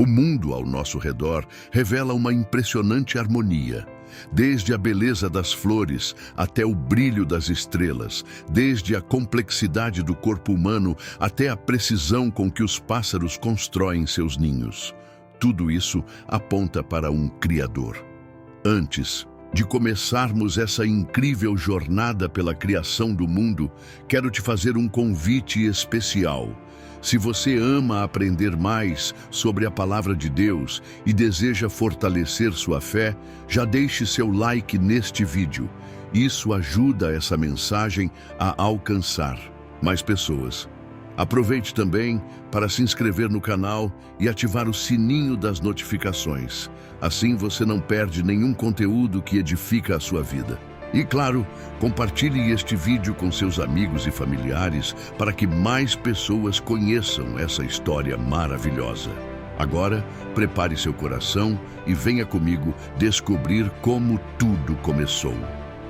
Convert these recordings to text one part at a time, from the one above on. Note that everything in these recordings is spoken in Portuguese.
O mundo ao nosso redor revela uma impressionante harmonia. Desde a beleza das flores até o brilho das estrelas, desde a complexidade do corpo humano até a precisão com que os pássaros constroem seus ninhos. Tudo isso aponta para um Criador. Antes de começarmos essa incrível jornada pela criação do mundo, quero te fazer um convite especial. Se você ama aprender mais sobre a Palavra de Deus e deseja fortalecer sua fé, já deixe seu like neste vídeo. Isso ajuda essa mensagem a alcançar mais pessoas. Aproveite também para se inscrever no canal e ativar o sininho das notificações. Assim você não perde nenhum conteúdo que edifica a sua vida. E claro, compartilhe este vídeo com seus amigos e familiares para que mais pessoas conheçam essa história maravilhosa. Agora, prepare seu coração e venha comigo descobrir como tudo começou.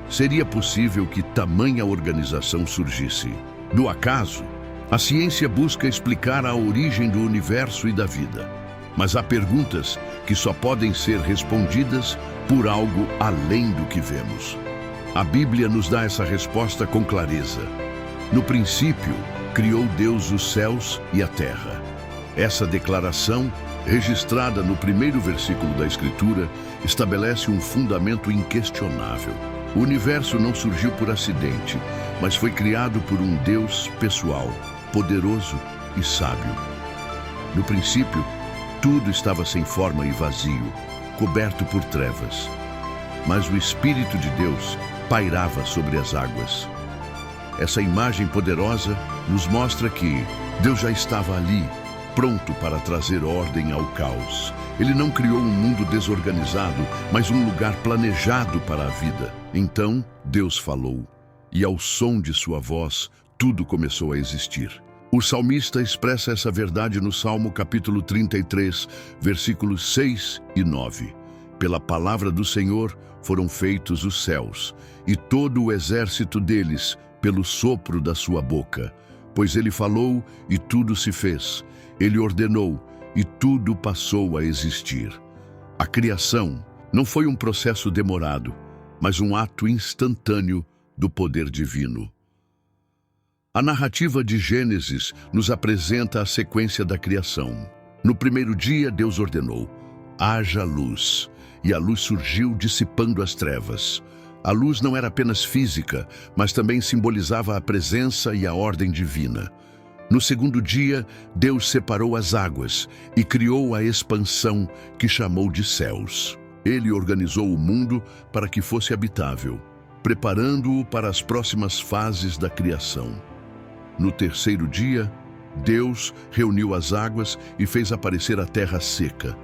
Seria possível que tamanha organização surgisse do acaso? A ciência busca explicar a origem do universo e da vida. Mas há perguntas que só podem ser respondidas por algo além do que vemos. A Bíblia nos dá essa resposta com clareza. No princípio, criou Deus os céus e a terra. Essa declaração, registrada no primeiro versículo da Escritura, estabelece um fundamento inquestionável. O universo não surgiu por acidente, mas foi criado por um Deus pessoal, poderoso e sábio. No princípio, tudo estava sem forma e vazio, coberto por trevas. Mas o Espírito de Deus pairava sobre as águas. Essa imagem poderosa nos mostra que Deus já estava ali, pronto para trazer ordem ao caos. Ele não criou um mundo desorganizado, mas um lugar planejado para a vida. Então, Deus falou, e ao som de sua voz, tudo começou a existir. O salmista expressa essa verdade no Salmo capítulo 33, versículos 6 e 9. Pela palavra do Senhor foram feitos os céus, e todo o exército deles pelo sopro da sua boca. Pois ele falou, e tudo se fez. Ele ordenou, e tudo passou a existir. A criação não foi um processo demorado, mas um ato instantâneo do poder divino. A narrativa de Gênesis nos apresenta a sequência da criação. No primeiro dia, Deus ordenou, haja luz, e a luz surgiu dissipando as trevas. A luz não era apenas física, mas também simbolizava a presença e a ordem divina. No segundo dia, Deus separou as águas e criou a expansão que chamou de céus. Ele organizou o mundo para que fosse habitável, preparando-o para as próximas fases da criação. No terceiro dia, Deus reuniu as águas e fez aparecer a terra seca.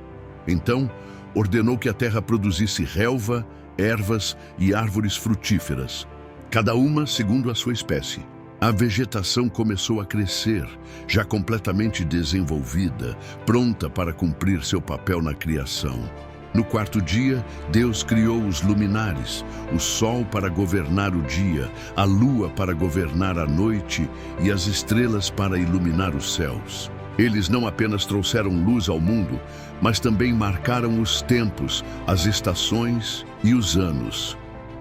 Então, ordenou que a terra produzisse relva, ervas e árvores frutíferas, cada uma segundo a sua espécie. A vegetação começou a crescer, já completamente desenvolvida, pronta para cumprir seu papel na criação. No quarto dia, Deus criou os luminares, o sol para governar o dia, a lua para governar a noite e as estrelas para iluminar os céus. Eles não apenas trouxeram luz ao mundo, mas também marcaram os tempos, as estações e os anos.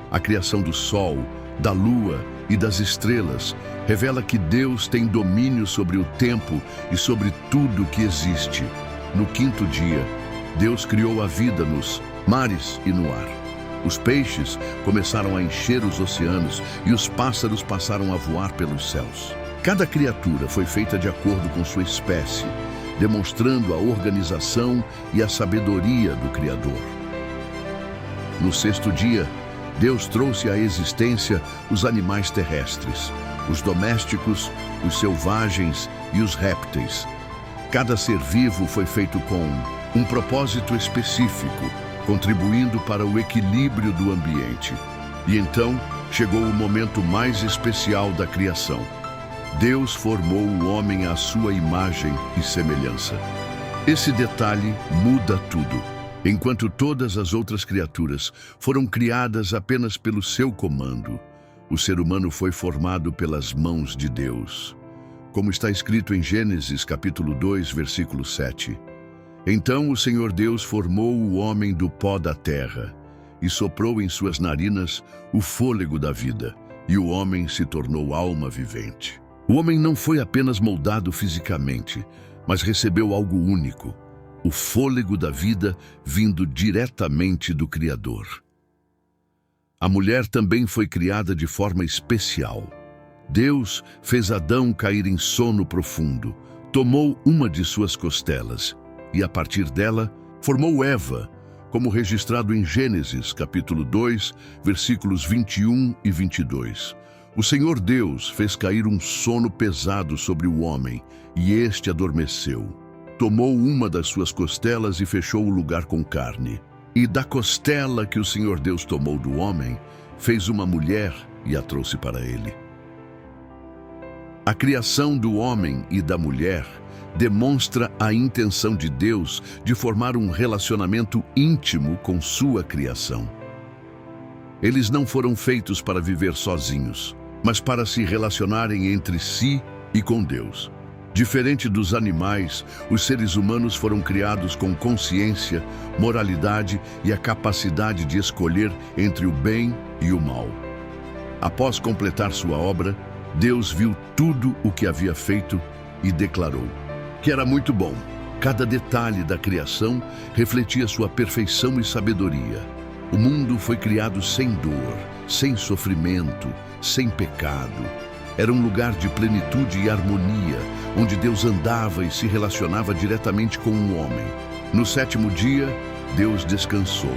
A criação do sol, da lua e das estrelas revela que Deus tem domínio sobre o tempo e sobre tudo que existe. No quinto dia, Deus criou a vida nos mares e no ar. Os peixes começaram a encher os oceanos e os pássaros passaram a voar pelos céus. Cada criatura foi feita de acordo com sua espécie, demonstrando a organização e a sabedoria do Criador. No sexto dia, Deus trouxe à existência os animais terrestres, os domésticos, os selvagens e os répteis. Cada ser vivo foi feito com um propósito específico, contribuindo para o equilíbrio do ambiente. E então chegou o momento mais especial da criação. Deus formou o homem à sua imagem e semelhança. Esse detalhe muda tudo. Enquanto todas as outras criaturas foram criadas apenas pelo seu comando, o ser humano foi formado pelas mãos de Deus. Como está escrito em Gênesis capítulo 2, versículo 7. Então o Senhor Deus formou o homem do pó da terra e soprou em suas narinas o fôlego da vida, e o homem se tornou alma vivente. O homem não foi apenas moldado fisicamente, mas recebeu algo único, o fôlego da vida vindo diretamente do Criador. A mulher também foi criada de forma especial. Deus fez Adão cair em sono profundo, tomou uma de suas costelas e, a partir dela, formou Eva, como registrado em Gênesis, capítulo 2, versículos 21 e 22. O Senhor Deus fez cair um sono pesado sobre o homem, e este adormeceu. Tomou uma das suas costelas e fechou o lugar com carne. E da costela que o Senhor Deus tomou do homem, fez uma mulher e a trouxe para ele. A criação do homem e da mulher demonstra a intenção de Deus de formar um relacionamento íntimo com sua criação. Eles não foram feitos para viver sozinhos, mas para se relacionarem entre si e com Deus. Diferente dos animais, os seres humanos foram criados com consciência, moralidade e a capacidade de escolher entre o bem e o mal. Após completar sua obra, Deus viu tudo o que havia feito e declarou que era muito bom. Cada detalhe da criação refletia sua perfeição e sabedoria. O mundo foi criado sem dor, sem sofrimento, sem pecado. Era um lugar de plenitude e harmonia, onde Deus andava e se relacionava diretamente com o homem. No sétimo dia, Deus descansou.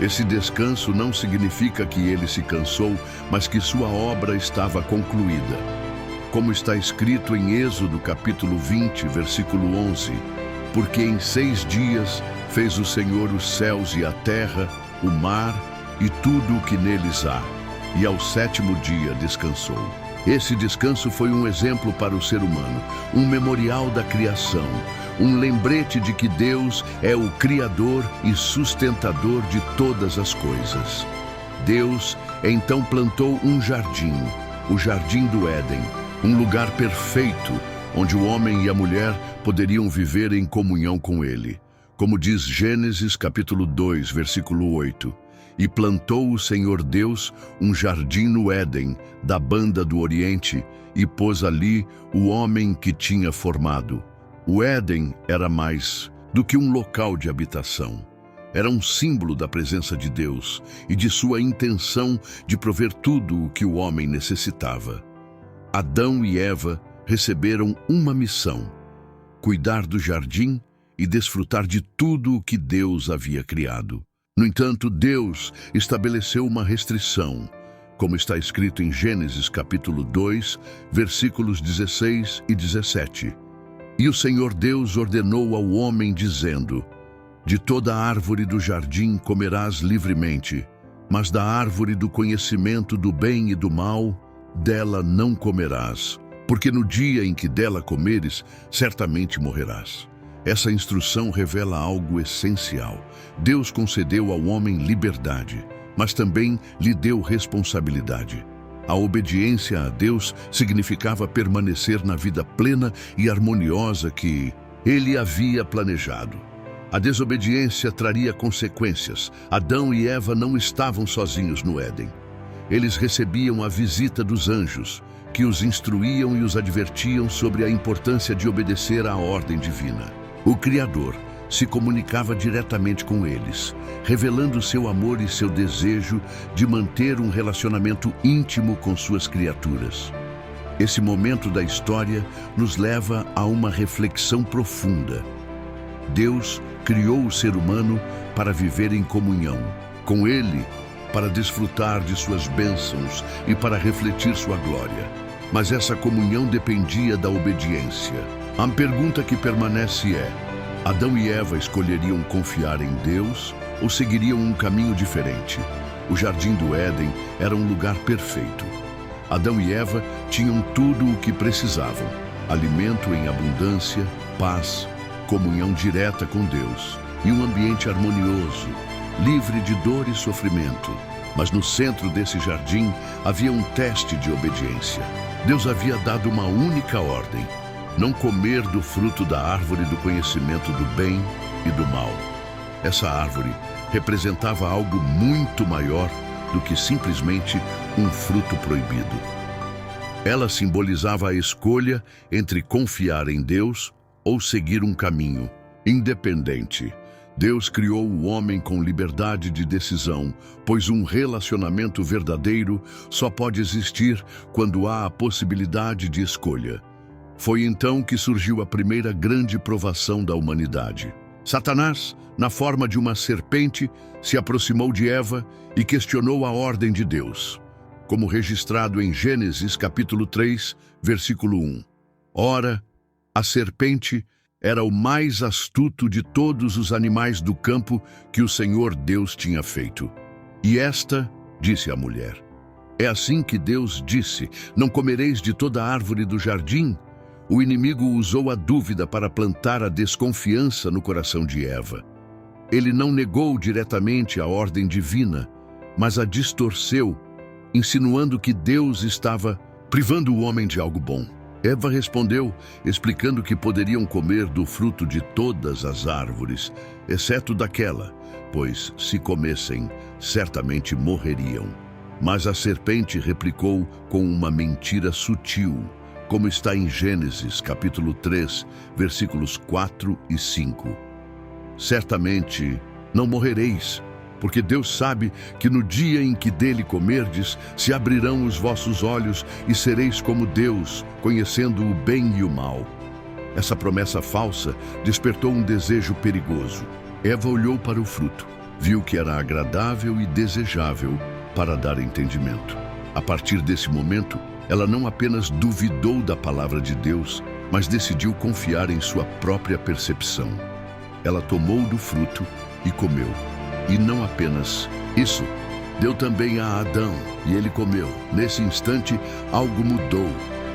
Esse descanso não significa que ele se cansou, mas que sua obra estava concluída. Como está escrito em Êxodo capítulo 20, versículo 11, porque em 6 dias fez o Senhor os céus e a terra, o mar e tudo o que neles há, e ao 7º dia descansou. Esse descanso foi um exemplo para o ser humano, um memorial da criação, um lembrete de que Deus é o Criador e sustentador de todas as coisas. Deus então plantou um jardim, o Jardim do Éden, um lugar perfeito, onde o homem e a mulher poderiam viver em comunhão com ele. Como diz Gênesis capítulo 2, versículo 8. E plantou o Senhor Deus um jardim no Éden, da banda do Oriente, e pôs ali o homem que tinha formado. O Éden era mais do que um local de habitação. Era um símbolo da presença de Deus e de sua intenção de prover tudo o que o homem necessitava. Adão e Eva receberam uma missão: cuidar do jardim e desfrutar de tudo o que Deus havia criado. No entanto, Deus estabeleceu uma restrição, como está escrito em Gênesis capítulo 2, versículos 16 e 17. E o Senhor Deus ordenou ao homem, dizendo: de toda árvore do jardim comerás livremente, mas da árvore do conhecimento do bem e do mal, dela não comerás, porque no dia em que dela comeres, certamente morrerás. Essa instrução revela algo essencial. Deus concedeu ao homem liberdade, mas também lhe deu responsabilidade. A obediência a Deus significava permanecer na vida plena e harmoniosa que Ele havia planejado. A desobediência traria consequências. Adão e Eva não estavam sozinhos no Éden. Eles recebiam a visita dos anjos, que os instruíam e os advertiam sobre a importância de obedecer à ordem divina. O Criador se comunicava diretamente com eles, revelando seu amor e seu desejo de manter um relacionamento íntimo com suas criaturas. Esse momento da história nos leva a uma reflexão profunda. Deus criou o ser humano para viver em comunhão com Ele, para desfrutar de suas bênçãos e para refletir sua glória. Mas essa comunhão dependia da obediência. A pergunta que permanece é: Adão e Eva escolheriam confiar em Deus ou seguiriam um caminho diferente? O Jardim do Éden era um lugar perfeito. Adão e Eva tinham tudo o que precisavam: alimento em abundância, paz, comunhão direta com Deus e um ambiente harmonioso, livre de dor e sofrimento. Mas no centro desse jardim havia um teste de obediência. Deus havia dado uma única ordem: não comer do fruto da árvore do conhecimento do bem e do mal. Essa árvore representava algo muito maior do que simplesmente um fruto proibido. Ela simbolizava a escolha entre confiar em Deus ou seguir um caminho independente. Deus criou o homem com liberdade de decisão, pois um relacionamento verdadeiro só pode existir quando há a possibilidade de escolha. Foi então que surgiu a primeira grande provação da humanidade. Satanás, na forma de uma serpente, se aproximou de Eva e questionou a ordem de Deus, como registrado em Gênesis capítulo 3, versículo 1. Ora, a serpente era o mais astuto de todos os animais do campo que o Senhor Deus tinha feito. E esta, disse a mulher, é assim que Deus disse, não comereis de toda árvore do jardim? O inimigo usou a dúvida para plantar a desconfiança no coração de Eva. Ele não negou diretamente a ordem divina, mas a distorceu, insinuando que Deus estava privando o homem de algo bom. Eva respondeu, explicando que poderiam comer do fruto de todas as árvores, exceto daquela, pois, se comessem, certamente morreriam. Mas a serpente replicou com uma mentira sutil, como está em Gênesis, capítulo 3, versículos 4 e 5. Certamente não morrereis, porque Deus sabe que no dia em que dele comerdes, se abrirão os vossos olhos e sereis como Deus, conhecendo o bem e o mal. Essa promessa falsa despertou um desejo perigoso. Eva olhou para o fruto, viu que era agradável e desejável para dar entendimento. A partir desse momento, ela não apenas duvidou da palavra de Deus, mas decidiu confiar em sua própria percepção. Ela tomou do fruto e comeu. E não apenas isso, deu também a Adão, e ele comeu. Nesse instante, algo mudou,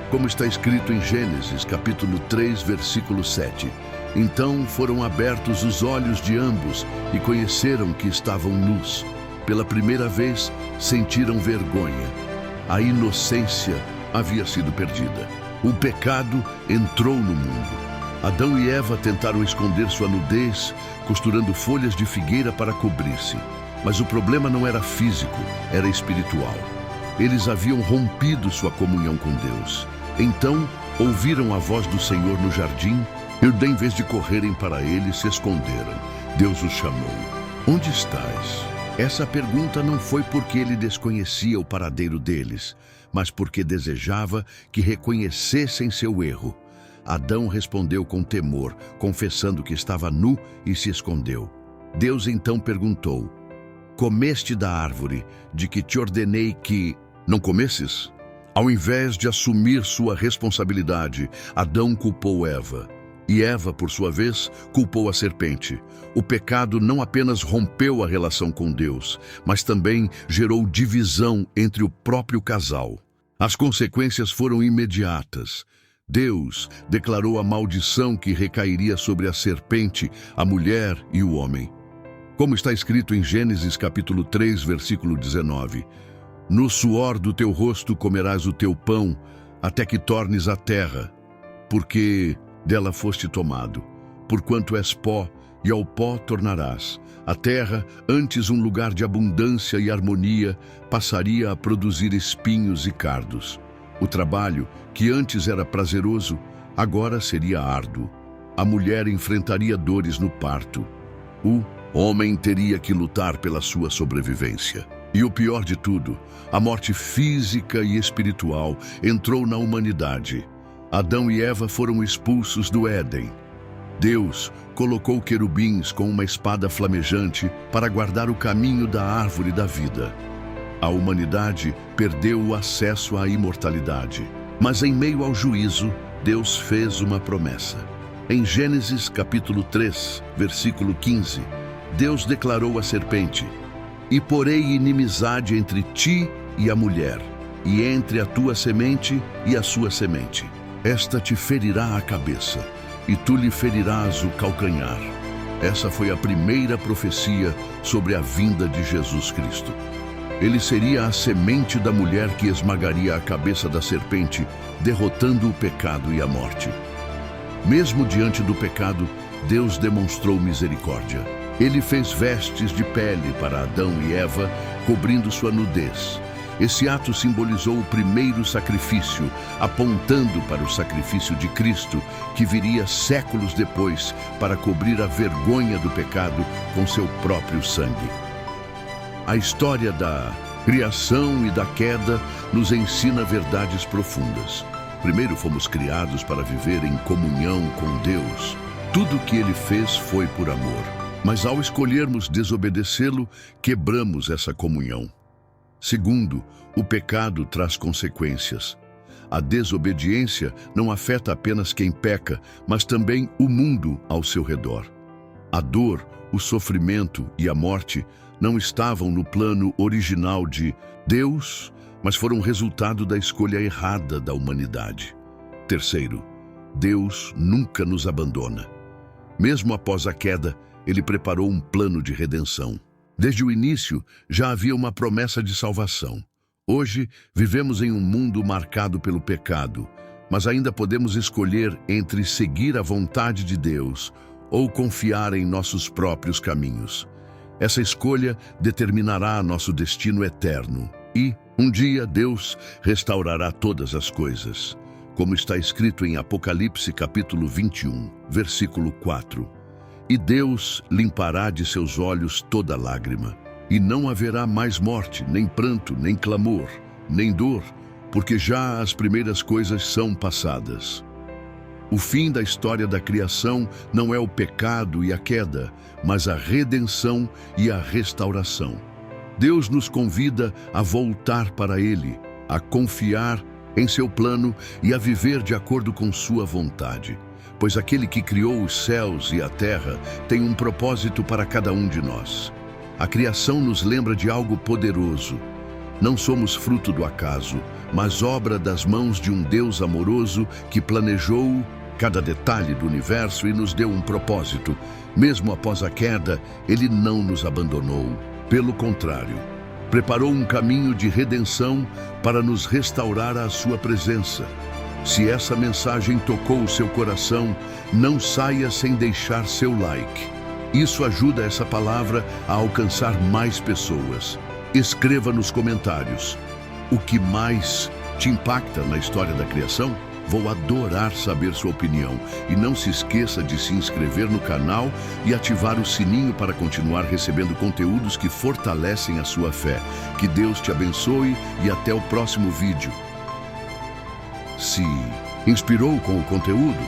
como está escrito em Gênesis, capítulo 3, versículo 7. Então foram abertos os olhos de ambos e conheceram que estavam nus. Pela primeira vez, sentiram vergonha. A inocência havia sido perdida. O pecado entrou no mundo. Adão e Eva tentaram esconder sua nudez, costurando folhas de figueira para cobrir-se. Mas o problema não era físico, era espiritual. Eles haviam rompido sua comunhão com Deus. Então, ouviram a voz do Senhor no jardim e, em vez de correrem para ele, se esconderam. Deus os chamou. Onde estás? Essa pergunta não foi porque ele desconhecia o paradeiro deles, mas porque desejava que reconhecessem seu erro. Adão respondeu com temor, confessando que estava nu e se escondeu. Deus então perguntou, comeste da árvore de que te ordenei que não comesses? Ao invés de assumir sua responsabilidade, Adão culpou Eva. E Eva, por sua vez, culpou a serpente. O pecado não apenas rompeu a relação com Deus, mas também gerou divisão entre o próprio casal. As consequências foram imediatas. Deus declarou a maldição que recairia sobre a serpente, a mulher e o homem. Como está escrito em Gênesis capítulo 3, versículo 19. No suor do teu rosto comerás o teu pão, até que tornes a terra, porque dela foste tomado. Porquanto és pó, e ao pó tornarás. A terra, antes um lugar de abundância e harmonia, passaria a produzir espinhos e cardos. O trabalho, que antes era prazeroso, agora seria árduo. A mulher enfrentaria dores no parto. O homem teria que lutar pela sua sobrevivência. E o pior de tudo, a morte física e espiritual entrou na humanidade. Adão e Eva foram expulsos do Éden. Deus colocou querubins com uma espada flamejante para guardar o caminho da árvore da vida. A humanidade perdeu o acesso à imortalidade. Mas em meio ao juízo, Deus fez uma promessa. Em Gênesis capítulo 3, versículo 15, Deus declarou à serpente: E porei inimizade entre ti e a mulher, e entre a tua semente e a sua semente. Esta te ferirá a cabeça, e tu lhe ferirás o calcanhar. Essa foi a primeira profecia sobre a vinda de Jesus Cristo. Ele seria a semente da mulher que esmagaria a cabeça da serpente, derrotando o pecado e a morte. Mesmo diante do pecado, Deus demonstrou misericórdia. Ele fez vestes de pele para Adão e Eva, cobrindo sua nudez. Esse ato simbolizou o primeiro sacrifício, apontando para o sacrifício de Cristo, que viria séculos depois para cobrir a vergonha do pecado com seu próprio sangue. A história da criação e da queda nos ensina verdades profundas. Primeiro fomos criados para viver em comunhão com Deus. Tudo o que Ele fez foi por amor. Mas ao escolhermos desobedecê-lo, quebramos essa comunhão. Segundo, o pecado traz consequências. A desobediência não afeta apenas quem peca, mas também o mundo ao seu redor. A dor, o sofrimento e a morte não estavam no plano original de Deus, mas foram resultado da escolha errada da humanidade. Terceiro, Deus nunca nos abandona. Mesmo após a queda, Ele preparou um plano de redenção. Desde o início, já havia uma promessa de salvação. Hoje, vivemos em um mundo marcado pelo pecado, mas ainda podemos escolher entre seguir a vontade de Deus ou confiar em nossos próprios caminhos. Essa escolha determinará nosso destino eterno e, um dia, Deus restaurará todas as coisas. Como está escrito em Apocalipse capítulo 21, versículo 4. E Deus limpará de seus olhos toda lágrima, e não haverá mais morte, nem pranto, nem clamor, nem dor, porque já as primeiras coisas são passadas. O fim da história da criação não é o pecado e a queda, mas a redenção e a restauração. Deus nos convida a voltar para Ele, a confiar em seu plano e a viver de acordo com sua vontade. Pois aquele que criou os céus e a terra tem um propósito para cada um de nós. A criação nos lembra de algo poderoso. Não somos fruto do acaso, mas obra das mãos de um Deus amoroso que planejou cada detalhe do universo e nos deu um propósito. Mesmo após a queda, Ele não nos abandonou. Pelo contrário, preparou um caminho de redenção para nos restaurar à sua presença. Se essa mensagem tocou o seu coração, não saia sem deixar seu like. Isso ajuda essa palavra a alcançar mais pessoas. Escreva nos comentários. O que mais te impacta na história da criação? Vou adorar saber sua opinião. E não se esqueça de se inscrever no canal e ativar o sininho para continuar recebendo conteúdos que fortalecem a sua fé. Que Deus te abençoe e até o próximo vídeo. Se inspirou com o conteúdo,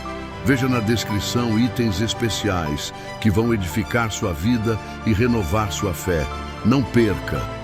veja na descrição itens especiais que vão edificar sua vida e renovar sua fé. Não perca!